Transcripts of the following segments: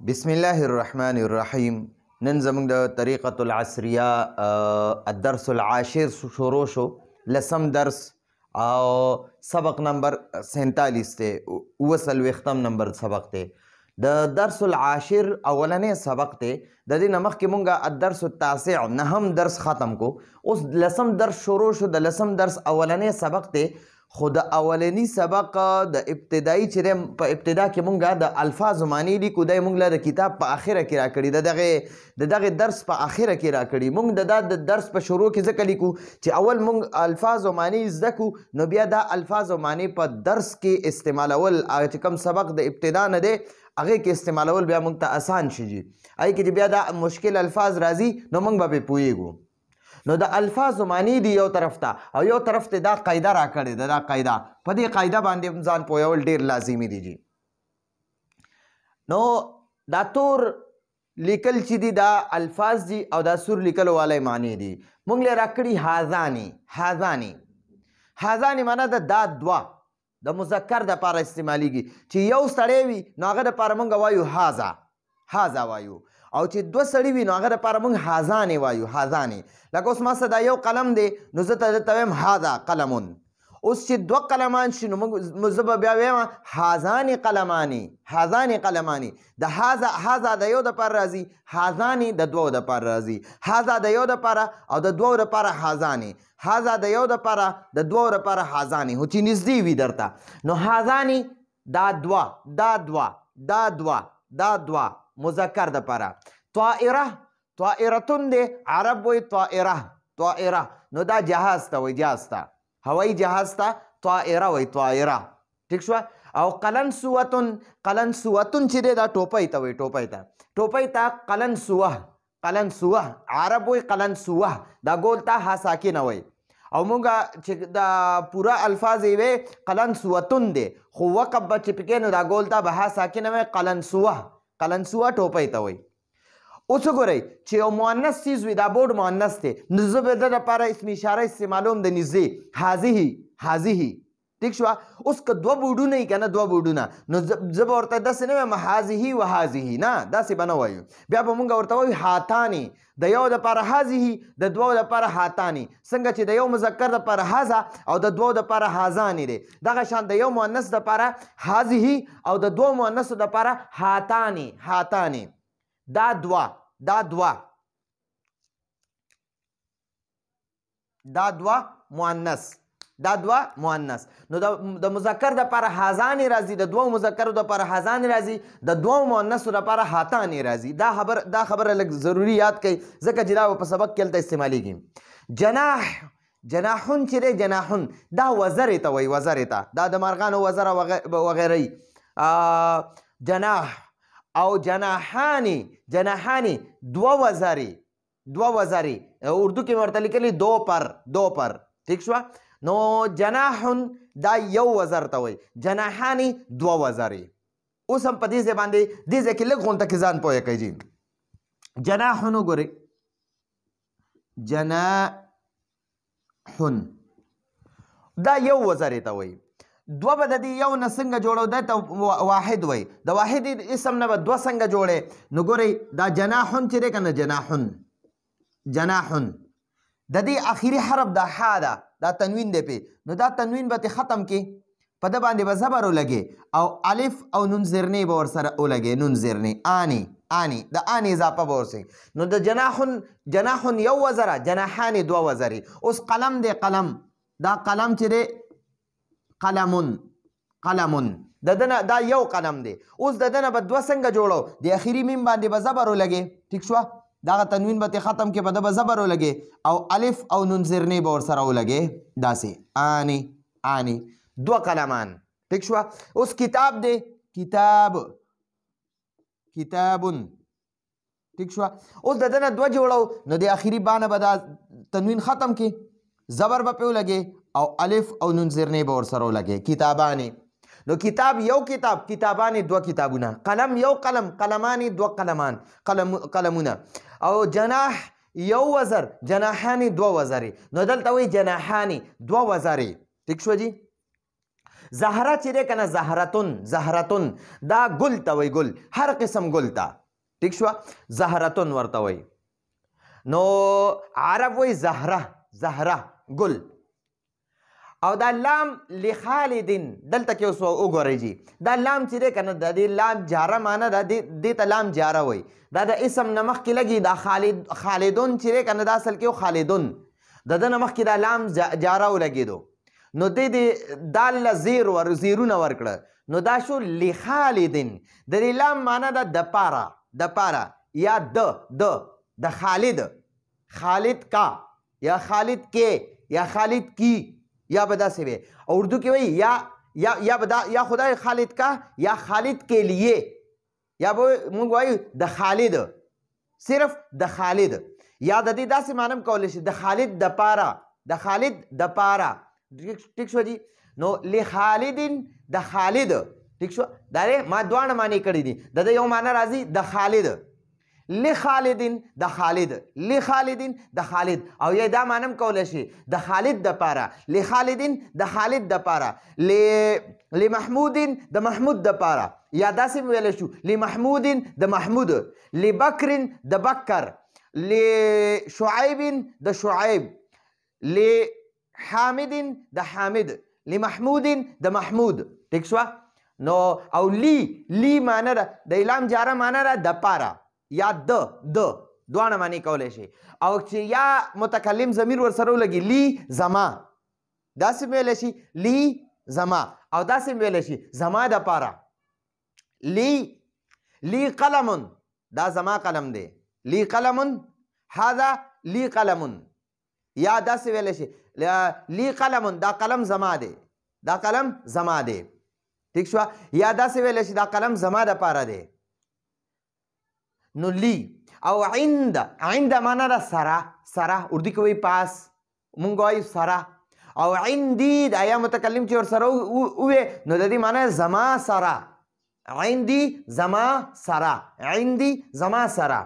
بسم الله الرحمن الرحیم. نن زموږ د طریقة العصریه الدرس العاشر شروع شو. لسم درس او سبق نمبر 47 دی، 47 نمبر سبق دی. د درس العاشر اولنې سبق دی. د دې نه مخکې مونږه الدرس التاسع نهم درس ختم کو. اوس لسم درس شروع شو. د لسم درس اولنې سبق دی، خو د اولنی سبق د ابتدایي چې په ابتدا کې مونږه د الفاظ معنی لیکو، دی مونږ له د کتاب په اخره کې راکړي، د دغه درس په اخره کې راکړي. مونږ د درس په شروع کې ځکه لیکو چې اول مونږ الفاظ و معنی زده کو، نو بیا دا الفاظ و معنی په درس کې استعمالول چې کوم سبق د ابتدا نه دی هغې کې استعمالول بیا مونږ ته اسان شي. هغې کې چې بیا دا مشکل الفاظ راځي نو مونږ به پرې پوهیږو. نو د الفاظ معنی دی یو طرف ته، او یو طرف ته دا قاعده را کړې ده. دا قاعده په دې قاعده باندې ځان پوهول ډېر لازمي دي. نو دا تور لیکل چې دي دا الفاظ دي، او دا سور لیکل والی معنی دي. مونږ له را کړي هازانی. هازانی معنا ده دا دوه، د مذکر دپاره استعمالیږي. چې یو سړی وي نو هغه دپاره مونږ وایو هازا وایو، او چې دوه سړي وي نو هغه دپاره مونږ هازانې وایو، هازانې. لکه اوس ما څه دا یو قلم دی نو زه ته درته وایم هذا قلمون. اوس چې دوه قلمان شي نو زه به بیا وایم هازانې قلمانې. د هازا د یو دپاره راځي، هازانې د دوو دپاره راځي. هازا د یو دپاره او د دوو دپاره هازانې، هازا د یو دپاره د دوو دپاره هازانې، خو چې نږدې وي درته. نو هازانې دا دوه مذکر دپاره. طائرتون دی، عرب وی طائره. نو دا جهاز ته وی، جهاز ته، هوایی جهاز ته طائره وی، طائره. ٹھیک شوه. او قلنسوتون چې دی دا ټوپۍ ته وی، ټوپۍ ته قلنسوه. عرب وی قلنسوه، دا ګول ته ها ساکنه وی. او مونږه چې دا پورا الفاظ یې وی قلنسوتون دی، خو وقف به چې پکې نو دا ګول ته به ها ساکنه وی، قلنسوه ټوپۍ ته وی. اوس وګورئ چې یو مؤنث چیز وي، دا بورډ مؤنث دی، نو زه به د دپاره اسم اشاره استعمالوم د نږدې، هذه. ټیک شوه. اوس که دوه بورډونه وي که نه، دوه بورډونه، نو زه به ورته داسې نه وایم هذه و هذه، نه داسې به نه وایو. بیا به مونږ ورته وایو هاتانې. د یو دپاره هذه، د دوو دپاره هاتانې. څنګه چې د یو مذکر دپاره هذا او د دوو دپاره هازانې دی، دغه شان د یو مؤنث دپاره هذه او د دوو مؤنثو دپاره هاتانې. دا دوه مؤنث. نو د مذکر دپاره هازانې راځي، د دوو مذکرو دپاره هازانې راځي، د دوو مؤنثو دپاره هاتانې راځي. دا خبره لږ ضروري یاد کړئ، ځکه چې دا په سبق کې هلته استعمالیږي. جناحون چې دی، جناحون دا وزرې ته وایي، وزرې ته، دا د مارغانو وزره وغیره. جناح او جناحانی دوه وزرې، اردو کې ورته لیکلي دو پر. ٹھیک شوه. نو جناحون دا یو وزر ته وایي، جناحانی دوه وزرې. اوس هم په دې ځای باندې دې ځای کې لږ غونته کې ځان پوهه کوي. جي جناحون وګورئ، جناحون دا یو وزرې ته وایي. دوه به د دې یو نه څنګه جوړو، دی ته واحد وایي. د واحد اسم نه به دوه څنګه جوړې. نو ګورئ دا جناحون چې دی که نه، جناحون د دې اخري حرف دا ح ده، دا تنوین دی پې. نو دا تنوین به تې ختم کې، په ده باندې به زبر ولګې، او الف او نون زرنې به ورسره ولګې، نون زرنې، آنی د آنی اضافه به ورسئ. نو د جناحون یو وزره، جناحانې دوه وزرې. اوس قلم دی، قلم، دا قلم چې دی قلمون، د دنه دا یو قلم دی. اوس د دنه به دوه څنګه جوړو، د اخري میم باندې به زبر ولګې. ټیک شوه. دغه تنوین به تې ختم کې، په ده به زبر ولګې، او الف او نون زرنې به ورسره ولګې، داسې آنی، دوه قلمان. ټیک شوه. اوس کتاب دی، کتابون. ټیک شوه. اوس د دنه دوه جوړو، نو د اخري بانه به دا تنوین ختم کې، زبر به پې ولګې، او الف او نون زرنې به ورسره ولګې، کتابانې. نو کتاب یو کتاب، کتابانې دوه کتابونه. قلم یو قلم، قلمانې دوه قلمان، قلمونه. او جناح یو وزر، جناحانې دوه وزرې. نو دلته وایي جناحانې دوه وزرې. ټیک شوه جي. زهره چې دی که نه زهرتون دا ګل ته وایي ګل هر قسم ګل ته ټیک شوه زهرتون ورته وایي نو عرب وایي زهره ګل او دا لام لخالدین دلته کې اوس وګورئ جی دا لام چې دی که نه د دې لام جاره معنی ده دې ته لام جاره وایي دا د اسم نه مخکې لګي دا خالدون چې دی که نه دا اصل کې خالدون د ده نه مخکې دا لام جاره ولګېدو نو دې دال له زیرونه ورکړه نو دا شو لخالدین د دې لام معنی ده د پاره یا د خالد کا یا خالد کې یا خالد کی یا به داسې وي اردو کې وایي یا خدای خالد کا یا خالد کے لیے یا به موږ وایو د خالد صرف د خالد یا د دې داسې معنی هم کولی شي د خالد د پاره ټیک شو جی نو لخالدین د خالد ټیک شو دا ما دواړه معنی کړي دي د دې یو معنی راځي د خالد لخالدین د خالد او یا دا معنی هم کولی شي د خالد د پاره لخالدین د خالد د پاره لمحمودین د محمود د پاره یا داسې ویلی شو لمحمودین د محمود لبکرین د بکر لشعیبین د شعیب لحامدین د حامد لمحمودین د محمود ټیک شوه نو او لی معنی ده د لام جاره معنی ده د پاره یا دواړه معنی کولی شي او چې یا متکلم ضمیر ورسره ولګي لی زما داسې ویلی شي لی زما او داسې ویلی شي زما د پاره لی قلمون دا زما قلم دی لی قلمون هذا لی قلمون یا داسې ویلی شي لی قلمون دا قلم زما دی ٹھیک شو یا داسې ویلی شي دا قلم زما د پاره دی نو لی او عند معنا ده سره اردو کې وایي پاس مونږ وایو سره او عندي دا یا متکلم چې ورسره ووې نو د دې معنی زما سره عندي زما سره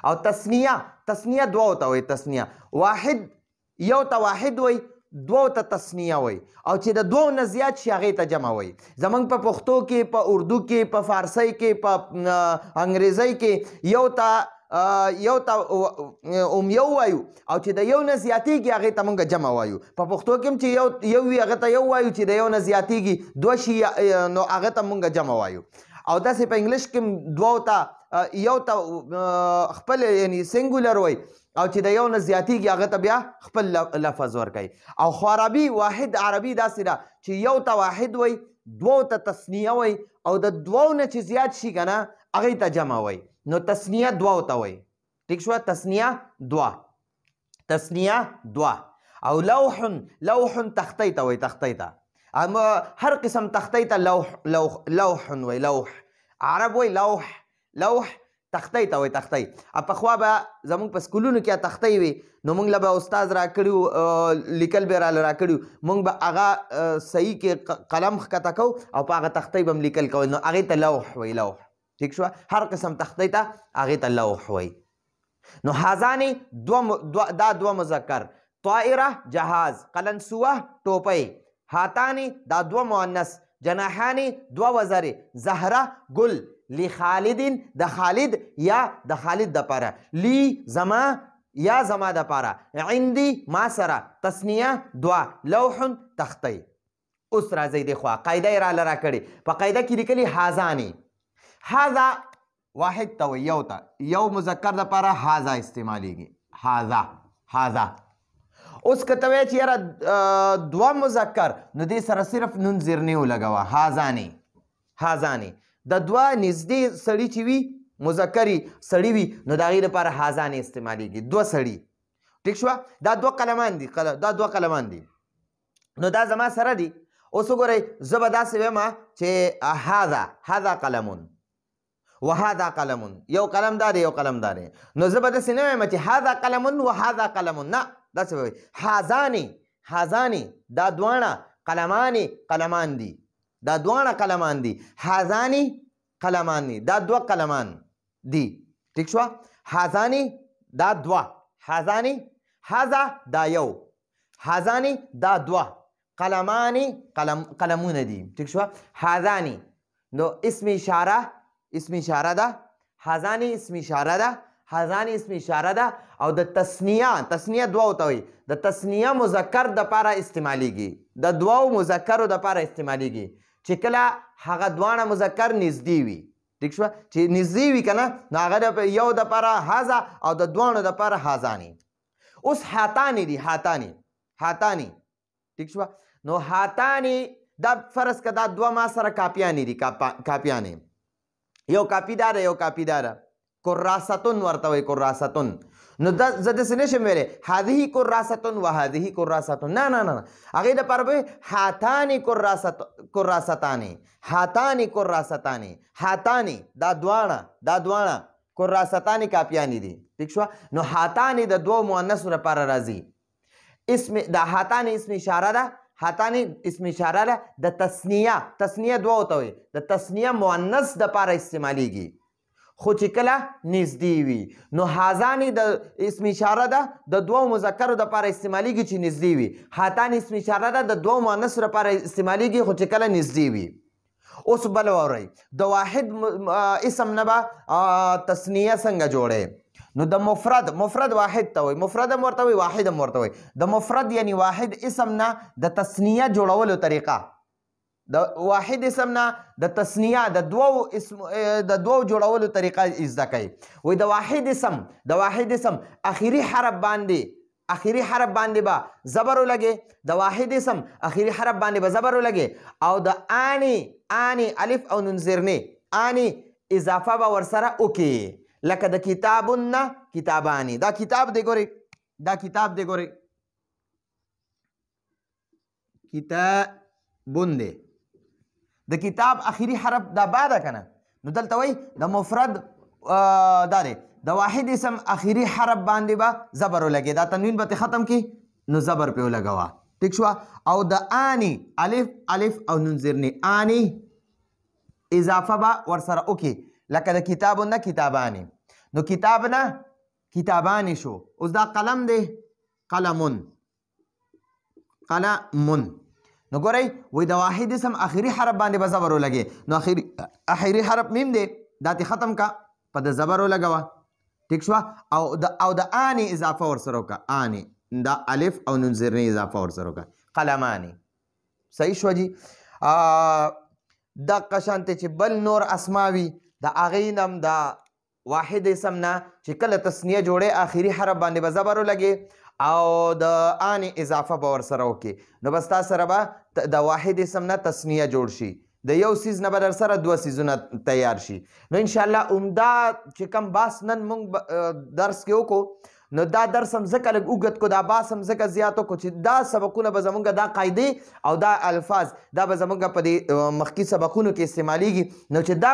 او تسنیه دوو ته وایي تسنیه واحد یو ته واحد وایي دوو ته تسنیه وایي او چې د دوو نه زیات شي هغې ته جمع وایي زموږ په پښتو کې په اردو کې په فارسۍ کې په انګریزۍ کې یو ته یو وایو او چې د یو نه زیاتېږي هغې ته موږ جمع وایو په پښتو کې هم چې یو وي هغه ته یو وایو چې د یو نه زیاتېږي دوه شي نو هغه ته موږ جمع وایو او داسې په انګلیش کې دوو ته یو ته خپل یعنی سنګولر وایي او چې د یو نه زیاتېږي هغه ته بیا خپل لفظ ورکوي او خو عربي واحد عربي داسې ده چې یو ته واحد وایي دوو ته تسنیه وایي او د دوو نه چې زیات شي که نه هغې ته جمع وایي نو تسنیه دوو ته وایي ټیک شوه تسنیه دوه او لوح تختۍ ته وایي تختۍ ته هر قسم تختۍ ته لوح وایي لوح عرب وایي لوح تختۍ ته وایي تختۍ پخوا به زموږ په سکولونو کې تختۍ وي نو موږ له به استاد راکړي لیکل به راله راکړي موږ به هغه صحیح کې قلم ښکته کوو او په هغه تختۍ به هم لیکل کوئ نو هغې ته لوح وایي لوح ټیک شوه هر قسم تختۍ ته هغې ته لوح وایي نو هازانې دا دوه مذکر طائره جهاز قلنسوه ټوپۍ هاتانې دا دوه مؤنث جناحانې دوه وزرې زهره ګل لخالدین د خالد یا د خالد د پاره لی زما یا زما د پاره عندي ما سره تسنیه دوه لوح تختۍ اوس راځئ د خوا قاعده یې راله راکړې په قاعده کې لیکلي هازانې هذا واحد ته وایي یو مذکر دپاره هذا استعمالیږي هذا اوس که ته وایې چې یاره دوه مذکر نو دې سره صرف نون زیرنې ولګوه هازانې د دوه نږدې سړي چې وي مذکري سړي وي نو د هغې لپاره هازانې استعمالیږي دوه سړي ټیک شوه دا دوه قلمان دي نو دا زما سره دي اوس وګورئ زه به داسې وایم چې هذا قلمون وهذا قلمون یو قلم دا دی یو قلم دا دی نو زه به داسې نه وایم چې هذا قلمون وهذا قلمون نه داسې به وایي هازانې دا دواړه قلمان دي دا دواړه قلمان دي هازاني قلمان دي دا دوه قلمان دي ټیک شوه هازاني دا دوه هازاني هذا دا یو هازاني دا دوه قلمانی قلمونه دي ټیک شو. هذانی نو اسم اشاره ده، هذانی اسم اشاره ده، هذانی اسم اشاره ده. او د تسنیه دوه ته وي، د تسنیه مذکر د پاره استعمالیږي، د دوو مذکرو د پاره استعمالیږي چې کله هغه دواړه مذکر نږدې وي ټیک شو، چې نږدې وي کنه نو هغه یو د پاره هذا او د دوانو د پاره هذانی. اوس هاتانی دي، هاتانی ټیک شو. نو هاتانی دا فرض که دا دوه ما سره کاپیانې دي، کاپیانې یو کاپي داره یو کاپي داره. کراستون ورته وایي، کراستون. نو دا زه داسې نشم ویلی هذه کراستون و هذه کراستون، نه نه نه، هغې دپاره به هاتانی کراستانې، هاتانی کراستانې، هاتانی دا دواړه کراستانې کاپیانې دي ټیک شوه. نو هاتانی د دوو مؤنثو لپاره راځي. اسم دا هاتانی اسم اشاره ده، هاتانی اسم اشاره ده د تسنیه دوه ته وایي، د تسنیه مؤنث دپاره استعمالیږي خو چې کله نږدې وي. نو هازانی د اسم اشاره ده د دوو مذکرو دپاره استعمالیږي چې نږدې وي. هاتانی اسم اشاره ده د دوو مؤنثو لپاره استعمالیږي خو چې کله نږدې وي. اوس بل واورئ د واحد اسم نه به تسنیه څنګه جوړی. نو د مفرد واحد ته وایي، مفرد هم ورته وایي، واحد هم ورته وایي. د مفرد یعنی واحد اسم نه د تسنیه جوړولو طریقه، د واحد اسم نه د تسنیه د دوو جوړولو طریقه زده کوي. وایي د واحد اسم اخري حرف باندې به زبر ولګي، د واحد اسم اخري حرف باندې به زبر ولګي او د آنی الف او نون زیرنې آنی اضافه به ورسره وکړي. لکه د کتابون نه کتابانی، دا کتاب دی ګورئ، دا کتاب دی ګورئ، کتابون دی، د کتاب اخري حرف دا با ده کنه. نو دلته وایي د مفرد دا دی د واحد اسم اخري حرف باندې به زبر ولګي، دا تنوین به ختم کی نو زبر پې ولګوه ټیک شوه. او د آنی الف او نون زیرنې آنی اضافه به ورسره وکړي لکه د کتابون نه کتابانی. نو کتاب نه کتابانی شو. اوس دا قلم دی قلمون. نو ګورئ وایي د واحد اسم اخري حرف باندې به زبر ولګي، نو اخري حرف میم دی دا تی ختم کا په د زبر ولګوه ټیک شوه. او د آنی اضافه ورسره وکړه، آنی دا الف او نون زیرنې اضافه ورسره وکړه، قلمانی. صحیح شوه جي. دقه شانتې چې بل نور اسما وي د هغې نه هم د واحد اسم نه چې کله تسنیه جوړې اخري حرف باندې به زبر ولګي او د آنی اضافه به ورسره وکړي، نو بس تا سره به د واحد اسم نه تسنیه جوړ شي، د یو سیز نه به در سره دوه سیزونه تیار شي. نو انشاءالله عمده چې کوم بحث نن موږ درس کې وکړو نو دا درس هم ځکه لږ اوږد کو، دا بحث هم ځکه زیات وکړو چې دا سبقونه به زمونږ دا قاعدې او دا الفاظ دا به زمونږ په دې مخکې سبقونو کې استعمالیږي. نو چې دا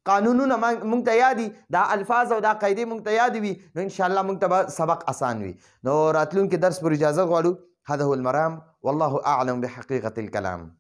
قانونونه مونږ ته یادي، دا الفاظ او دا قاعدې مونږ ته یادې وي نو انشاءالله مونږ ته به سبق اسان وي. نو راتلونکي درس پر اجازه غواړو. هذا هو المرام والله اعلم بحقیقة الكلام.